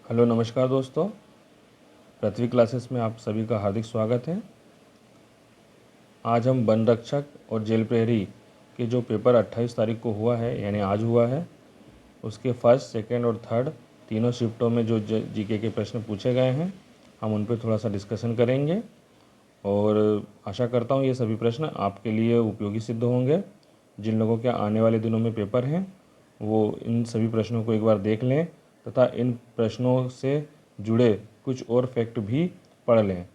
Hello नमस्कार दोस्तों, पृथ्वी classes में आप सभी का हार्दिक स्वागत है। आज हम वन रक्षक और जेल प्रहरी के जो पेपर 28 तारीख को हुआ है यानी आज हुआ है, उसके फर्स्ट, सेकंड और थर्ड तीनों शिफ्टों में जो जीके के प्रश्न पूछे गए हैं, हम उन पर थोड़ा सा डिस्कशन करेंगे और आशा करता हूँ ये सभी प्रश्न आपके लिए उपयोगी सिद्ध होंगे। जिन लोगों के आने वाले दिनों में पेपर हैं वो इन सभी प्रश्नों को एक बार देख लें तथा इन प्रश्नों से जुड़े कुछ और फैक्ट भी पढ़ लें,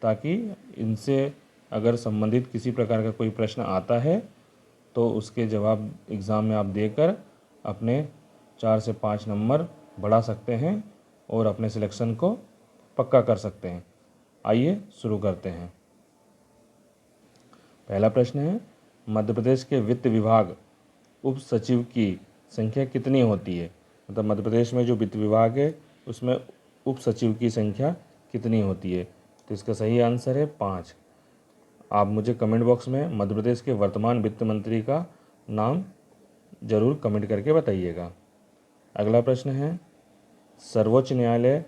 ताकि इनसे अगर संबंधित किसी प्रकार का कोई प्रश्न आता है तो उसके जवाब एग्ज़ाम में आप देकर अपने 4 से 5 नंबर बढ़ा सकते हैं और अपने सिलेक्शन को पक्का कर सकते हैं। आइए शुरू करते हैं। पहला प्रश्न है, मध्य प्रदेश के वित्त विभाग उप सचिव की संख्या कितनी होती है? मतलब मध्य प्रदेश में जो वित्त विभाग है उसमें उप सचिव की संख्या कितनी होती है? तो इसका सही आंसर है 5। आप मुझे कमेंट बॉक्स में मध्य प्रदेश के वर्तमान वित्त मंत्री का नाम ज़रूर कमेंट करके बताइएगा। अगला प्रश्न है, सर्वोच्च न्यायालय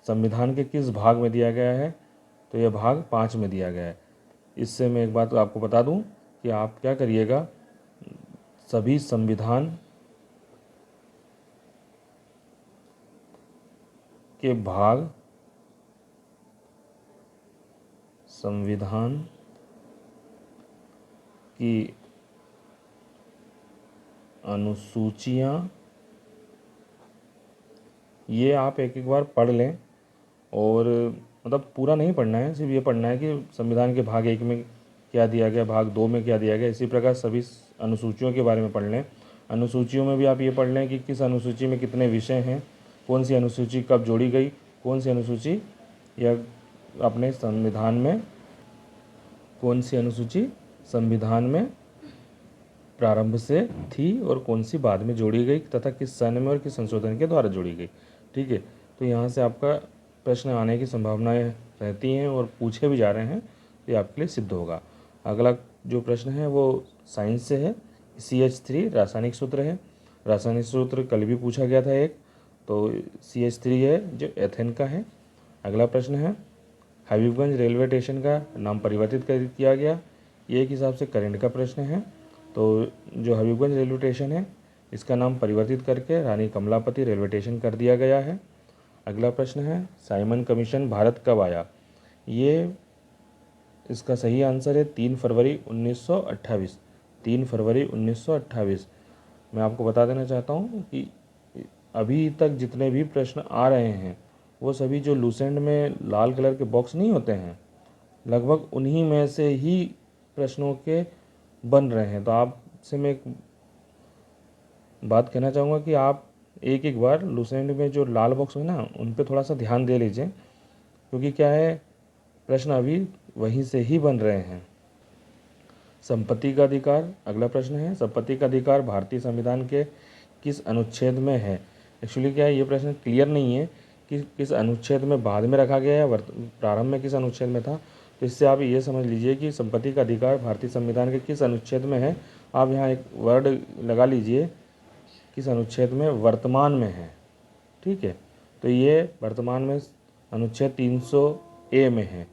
संविधान के किस भाग में दिया गया है? तो यह भाग 5 में दिया गया है। इससे मैं एक बात आपको बता दूं कि आप क्या करिएगा, सभी संविधान के भाग, संविधान की अनुसूचियाँ ये आप एक एक बार पढ़ लें और मतलब पूरा नहीं पढ़ना है, सिर्फ ये पढ़ना है कि संविधान के भाग 1 में क्या दिया गया, भाग 2 में क्या दिया गया। इसी प्रकार सभी अनुसूचियों के बारे में पढ़ लें। अनुसूचियों में भी आप ये पढ़ लें कि किस अनुसूची में कितने विषय हैं, कौन सी अनुसूची कब जोड़ी गई, कौन सी अनुसूची या अपने संविधान में कौन सी अनुसूची संविधान में प्रारंभ से थी और कौन सी बाद में जोड़ी गई तथा किस सन में और किस संशोधन के द्वारा जोड़ी गई। ठीक है, तो यहाँ से आपका प्रश्न आने की संभावनाएं रहती हैं और पूछे भी जा रहे हैं, तो ये आपके लिए सिद्ध होगा। अगला जो प्रश्न है वो साइंस से है। CH3 रासायनिक सूत्र है। रासायनिक सूत्र कल भी पूछा गया था एक, तो CH3 है जो एथेन का है। अगला प्रश्न है, हबीबगंज रेलवे स्टेशन का नाम परिवर्तित कर किया गया। ये एक हिसाब से करंट का प्रश्न है। तो जो हबीबगंज रेलवे स्टेशन है इसका नाम परिवर्तित करके रानी कमलापति रेलवे स्टेशन कर दिया गया है। अगला प्रश्न है, साइमन कमीशन भारत कब आया? ये इसका सही आंसर है 3 फरवरी 1928। 3 फरवरी 1928। मैं आपको बता देना चाहता हूँ कि अभी तक जितने भी प्रश्न आ रहे हैं वो सभी जो लूसेंट में लाल कलर के बॉक्स नहीं होते हैं, लगभग उन्हीं में से ही प्रश्नों के बन रहे हैं। तो आपसे मैं एक बात कहना चाहूँगा कि आप एक एक बार लूसेंट में जो लाल बॉक्स है ना उन पे थोड़ा सा ध्यान दे लीजिए, क्योंकि क्या है, प्रश्न अभी वहीं से ही बन रहे हैं। संपत्ति का अधिकार अगला प्रश्न है। संपत्ति का अधिकार भारतीय संविधान के किस अनुच्छेद में है? एक्चुअली क्या है, ये प्रश्न क्लियर नहीं है कि किस अनुच्छेद में बाद में रखा गया है, प्रारंभ में किस अनुच्छेद में था। तो इससे आप ये समझ लीजिए कि संपत्ति का अधिकार भारतीय संविधान के किस अनुच्छेद में है। आप यहाँ एक वर्ड लगा लीजिए, किस अनुच्छेद में, वर्तमान में है। ठीक है, तो ये वर्तमान में अनुच्छेद 300A में है।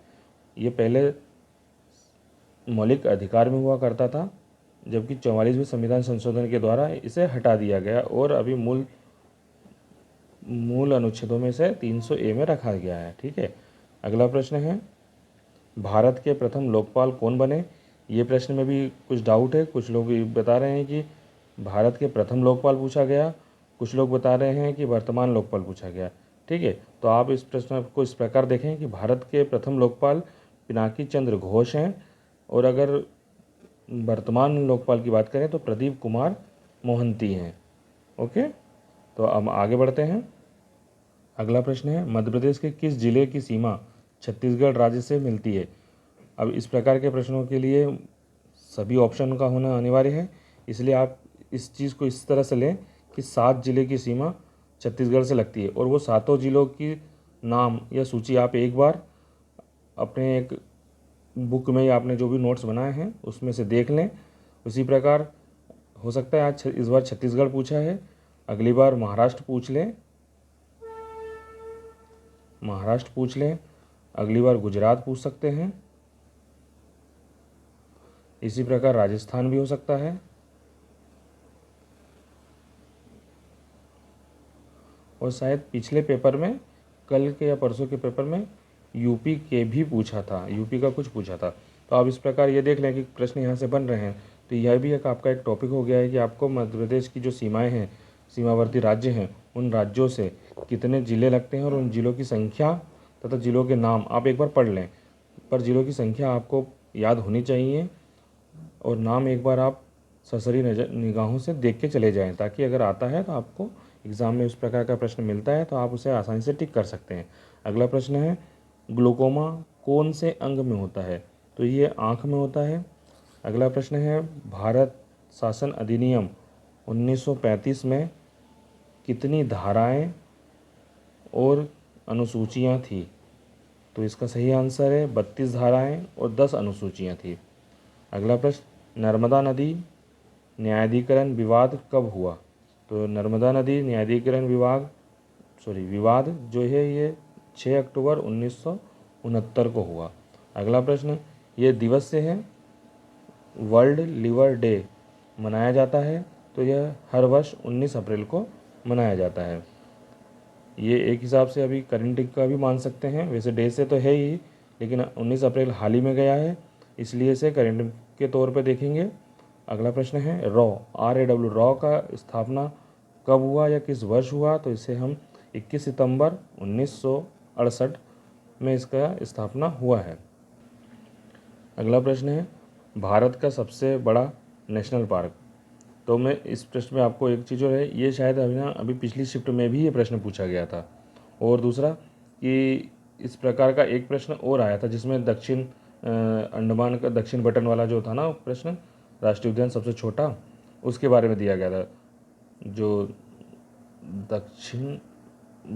ये पहले मौलिक अधिकार में हुआ करता था, जबकि 44वें संविधान संशोधन के द्वारा इसे हटा दिया गया और अभी मूल अनुच्छेदों में से 300A में रखा गया है। ठीक है, अगला प्रश्न है, भारत के प्रथम लोकपाल कौन बने? ये प्रश्न में भी कुछ डाउट है। कुछ लोग बता रहे हैं कि भारत के प्रथम लोकपाल पूछा गया, कुछ लोग बता रहे हैं कि वर्तमान लोकपाल पूछा गया। ठीक है, तो आप इस प्रश्न को इस प्रकार देखें कि भारत के प्रथम लोकपाल पिनाकी चंद्र घोष हैं और अगर वर्तमान लोकपाल की बात करें तो प्रदीप कुमार मोहंती हैं। ओके, तो अब आगे बढ़ते हैं। अगला प्रश्न है, मध्य प्रदेश के किस जिले की सीमा छत्तीसगढ़ राज्य से मिलती है? अब इस प्रकार के प्रश्नों के लिए सभी ऑप्शन का होना अनिवार्य है, इसलिए आप इस चीज़ को इस तरह से लें कि 7 जिले की सीमा छत्तीसगढ़ से लगती है और वो 7 जिलों की नाम या सूची आप एक बार अपने एक बुक में या आपने जो भी नोट्स बनाए हैं उसमें से देख लें। उसी प्रकार हो सकता है आज इस बार छत्तीसगढ़ पूछा है, अगली बार महाराष्ट्र पूछ लें महाराष्ट्र पूछ लें, अगली बार गुजरात पूछ सकते हैं, इसी प्रकार राजस्थान भी हो सकता है, और शायद पिछले पेपर में, कल के या परसों के पेपर में यूपी के भी पूछा था, यूपी का कुछ पूछा था। तो आप इस प्रकार ये देख लें कि प्रश्न यहाँ से बन रहे हैं। तो यह भी एक आपका एक टॉपिक हो गया है कि आपको मध्य प्रदेश की जो सीमाएं हैं, सीमावर्ती राज्य हैं, उन राज्यों से कितने ज़िले लगते हैं और उन ज़िलों की संख्या तथा ज़िलों के नाम आप एक बार पढ़ लें, पर ज़िलों की संख्या आपको याद होनी चाहिए और नाम एक बार आप सरसरी निगाहों से देख के चले जाएं, ताकि अगर आता है तो आपको एग्ज़ाम में उस प्रकार का प्रश्न मिलता है तो आप उसे आसानी से टिक कर सकते हैं। अगला प्रश्न है, ग्लूकोमा कौन से अंग में होता है? तो ये आँख में होता है। अगला प्रश्न है, भारत शासन अधिनियम 1935 में कितनी धाराएं और अनुसूचियां थी? तो इसका सही आंसर है 32 धाराएं और 10 अनुसूचियां थी। अगला प्रश्न, नर्मदा नदी न्यायाधिकरण विवाद कब हुआ? तो नर्मदा नदी न्यायाधिकरण विवाद जो है ये 6 अक्टूबर 1969 को हुआ। अगला प्रश्न, ये दिवस से है वर्ल्ड लिवर डे मनाया जाता है, तो यह हर वर्ष 19 अप्रैल को मनाया जाता है। ये एक हिसाब से अभी करंट का भी मान सकते हैं, वैसे डे से तो है ही, लेकिन 19 अप्रैल हाल ही में गया है, इसलिए इसे करंट के तौर पे देखेंगे। अगला प्रश्न है, RAW रॉ का स्थापना कब हुआ या किस वर्ष हुआ? तो इसे हम 21 सितंबर 1968 में इसका स्थापना हुआ है। अगला प्रश्न है, भारत का सबसे बड़ा नेशनल पार्क। तो मैं इस प्रश्न में आपको एक चीज़ और है, ये शायद अभी पिछली शिफ्ट में भी ये प्रश्न पूछा गया था। और दूसरा कि इस प्रकार का एक प्रश्न और आया था जिसमें दक्षिण अंडमान का दक्षिण बटन वाला जो था ना प्रश्न, राष्ट्रीय उद्यान सबसे छोटा, उसके बारे में दिया गया था। जो दक्षिण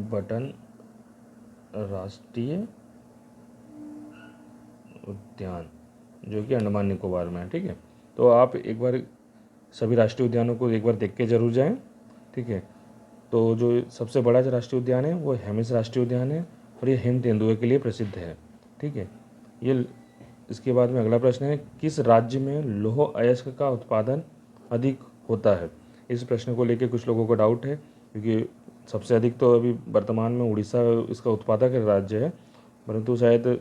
बटन राष्ट्रीय उद्यान जो कि अंडमान निकोबार में है, ठीक है। तो आप एक बार सभी राष्ट्रीय उद्यानों को एक बार देख के जरूर जाएं, ठीक है। तो जो सबसे बड़ा जो राष्ट्रीय उद्यान है वो हेमिस राष्ट्रीय उद्यान है और ये हिम तेंदुए के लिए प्रसिद्ध है, ठीक है। ये इसके बाद में अगला प्रश्न है, किस राज्य में लौह अयस्क का उत्पादन अधिक होता है? इस प्रश्न को लेकर कुछ लोगों को डाउट है, क्योंकि सबसे अधिक तो अभी वर्तमान में उड़ीसा इसका उत्पादक राज्य है, परंतु शायद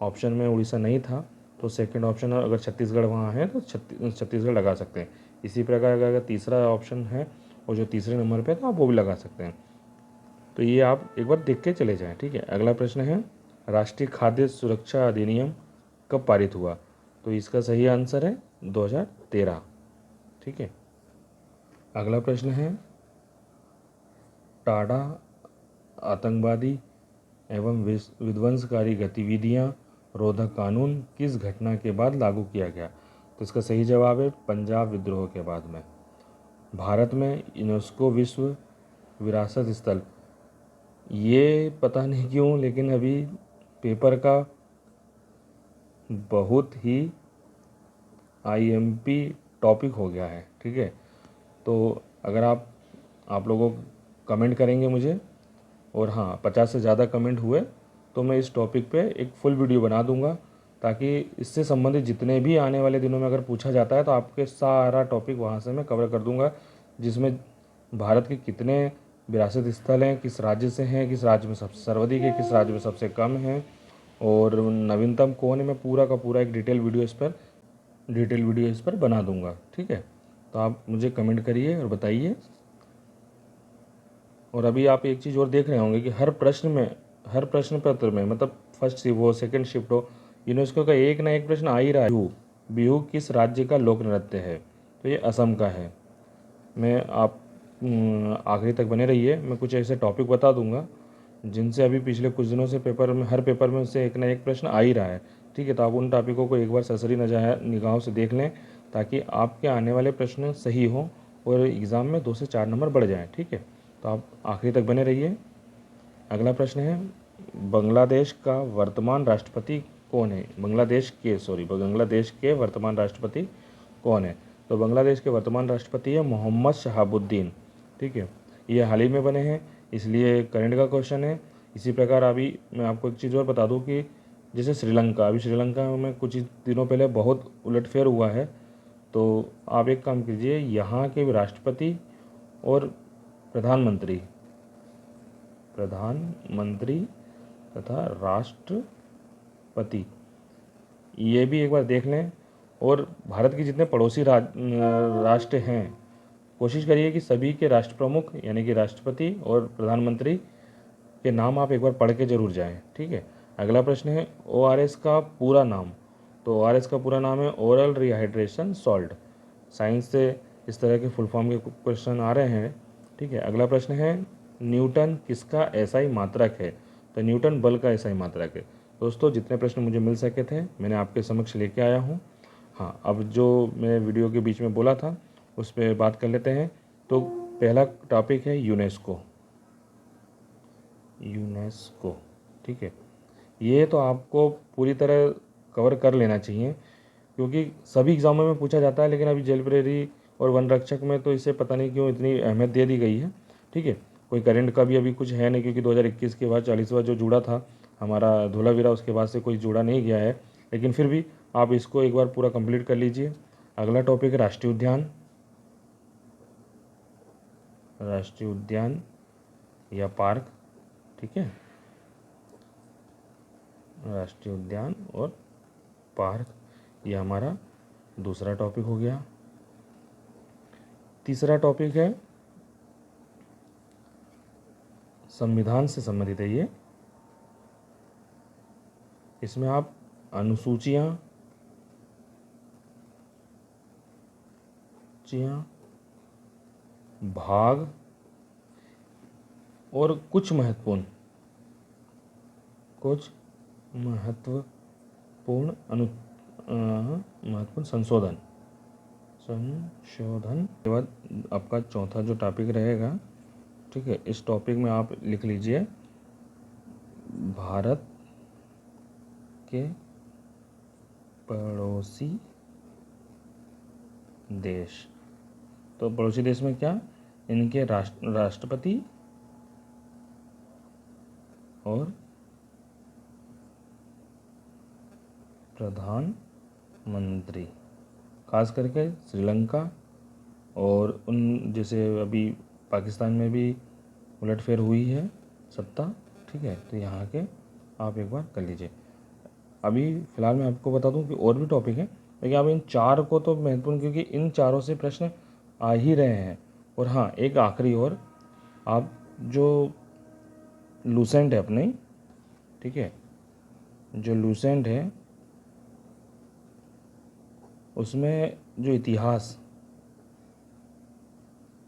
ऑप्शन में उड़ीसा नहीं था, तो सेकंड ऑप्शन अगर छत्तीसगढ़ वहाँ है तो छत्तीसगढ़ लगा सकते हैं। इसी प्रकार का अगर तीसरा ऑप्शन है और जो तीसरे नंबर पे तो आप वो भी लगा सकते हैं। तो ये आप एक बार देख के चले जाएं, ठीक है। अगला प्रश्न है, राष्ट्रीय खाद्य सुरक्षा अधिनियम कब पारित हुआ? तो इसका सही आंसर है 2013, ठीक है। अगला प्रश्न है, टाडा आतंकवादी एवं विध्वंसकारी गतिविधियां रोधक कानून किस घटना के बाद लागू किया गया? तो इसका सही जवाब है पंजाब विद्रोह के बाद में। भारत में यूनेस्को विश्व विरासत स्थल, ये पता नहीं क्यों लेकिन अभी पेपर का बहुत ही IMP टॉपिक हो गया है, ठीक है। तो अगर आप लोगों कमेंट करेंगे मुझे, और हाँ 50 से ज़्यादा कमेंट हुए तो मैं इस टॉपिक पे एक फुल वीडियो बना दूंगा, ताकि इससे संबंधित जितने भी आने वाले दिनों में अगर पूछा जाता है तो आपके सारा टॉपिक वहाँ से मैं कवर कर दूंगा, जिसमें भारत के कितने विरासत स्थल हैं, किस राज्य से हैं, किस राज्य में सबसे सर्वाधिक है, किस राज्य में सबसे कम है, और नवीनतम कौन है, मैं पूरा का पूरा एक डिटेल वीडियो इस पर बना दूंगा, ठीक है। तो आप मुझे कमेंट करिए और बताइए। और अभी आप एक चीज़ और देख रहे होंगे कि हर प्रश्न पत्र में, मतलब फर्स्ट शिफ्ट हो सेकंड शिफ्ट हो, यूनेस्को का एक ना एक प्रश्न आ ही रहा है। बिहू किस राज्य का लोक नृत्य है? तो ये असम का है। मैं आप आखिरी तक बने रहिए, मैं कुछ ऐसे टॉपिक बता दूंगा जिनसे अभी पिछले कुछ दिनों से हर पेपर में से एक ना एक प्रश्न आ ही रहा है, ठीक है। तो आप उन टॉपिकों को एक बार सरसरी निगाहों से देख लें, ताकि आपके आने वाले प्रश्न सही हों और एग्ज़ाम में 2 से 4 नंबर बढ़ जाएँ, ठीक है। तो आप आखिरी तक बने रहिए। अगला प्रश्न है, बांग्लादेश का वर्तमान राष्ट्रपति कौन है? बांग्लादेश के वर्तमान राष्ट्रपति कौन है? तो बांग्लादेश के वर्तमान राष्ट्रपति है मोहम्मद शहाबुद्दीन, ठीक है। ये हाल ही में बने हैं, इसलिए करंट का क्वेश्चन है इसी प्रकार अभी मैं आपको एक चीज़ और बता दूं कि जैसे श्रीलंका, अभी श्रीलंका में कुछ ही दिनों पहले बहुत उलटफेर हुआ है। तो आप एक काम कीजिए, यहाँ के राष्ट्रपति और प्रधानमंत्री प्रधानमंत्री तथा राष्ट्रपति ये भी एक बार देख लें। और भारत के जितने पड़ोसी राष्ट्र हैं, कोशिश करिए कि सभी के राष्ट्र प्रमुख यानी कि राष्ट्रपति और प्रधानमंत्री के नाम आप एक बार पढ़ के जरूर जाएं। ठीक है। अगला प्रश्न है ORS का पूरा नाम। तो ORS का पूरा नाम है ओरल रिहाइड्रेशन सॉल्ट। साइंस से इस तरह के फुल फॉर्म के क्वेश्चन आ रहे हैं। ठीक है। अगला प्रश्न है न्यूटन किसका एसआई मात्रक है। तो न्यूटन बल का एसआई मात्रक है। दोस्तों, जितने प्रश्न मुझे मिल सके थे मैंने आपके समक्ष लेके आया हूँ। हाँ, अब जो मैं वीडियो के बीच में बोला था उस पर बात कर लेते हैं। तो पहला टॉपिक है यूनेस्को। ठीक है। ये तो आपको पूरी तरह कवर कर लेना चाहिए क्योंकि सभी एग्जामों में पूछा जाता है, लेकिन अभी जेल प्रेरी और वन रक्षक में तो इसे पता नहीं क्यों इतनी अहमियत दे दी गई है। ठीक है। कोई करंट का भी अभी कुछ है नहीं क्योंकि 2021 के बाद 40वां जो जुड़ा था हमारा धोलावीरा, उसके बाद से कोई जुड़ा नहीं गया है। लेकिन फिर भी आप इसको एक बार पूरा कंप्लीट कर लीजिए। अगला टॉपिक है राष्ट्रीय उद्यान या पार्क। ठीक है। राष्ट्रीय उद्यान और पार्क, ये हमारा दूसरा टॉपिक हो गया। तीसरा टॉपिक है संविधान से संबंधित है ये। इसमें आप अनुसूचियां, भाग और कुछ महत्वपूर्ण संशोधन के बाद आपका चौथा जो टॉपिक रहेगा, ठीक है, इस टॉपिक में आप लिख लीजिए भारत के पड़ोसी देश। तो पड़ोसी देश में क्या, इनके राष्ट्रपति और प्रधानमंत्री, खास करके श्रीलंका और उन जैसे अभी पाकिस्तान में भी उलटफेर हुई है सत्ता। ठीक है। तो यहाँ के आप एक बार कर लीजिए। अभी फ़िलहाल मैं आपको बता दूं कि और भी टॉपिक है, लेकिन अब इन चार को तो महत्वपूर्ण, क्योंकि इन चारों से प्रश्न आ ही रहे हैं। और हाँ, एक आखिरी और, आप जो लूसेंट है अपने, ठीक है, जो लूसेंट है उसमें जो इतिहास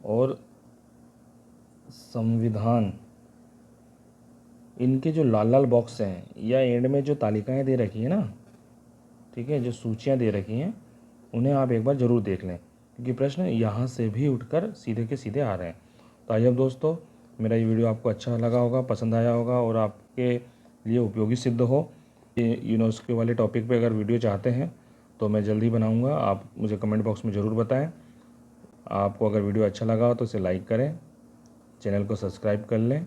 और संविधान, इनके जो लाल लाल बॉक्स हैं या एंड में जो तालिकाएं दे रखी हैं ना, ठीक है, जो सूचियां दे रखी हैं, उन्हें आप एक बार ज़रूर देख लें क्योंकि प्रश्न यहाँ से भी उठकर सीधे के सीधे आ रहे हैं। तो आइए अब दोस्तों, मेरा ये वीडियो आपको अच्छा लगा होगा, पसंद आया होगा और आपके लिए उपयोगी सिद्ध हो। ये यूनेस्को वाले टॉपिक पे अगर वीडियो चाहते हैं तो मैं जल्दी बनाऊँगा, आप मुझे कमेंट बॉक्स में ज़रूर बताएँ। आपको अगर वीडियो अच्छा लगा हो तो इसे लाइक करें, चैनल को सब्सक्राइब कर लें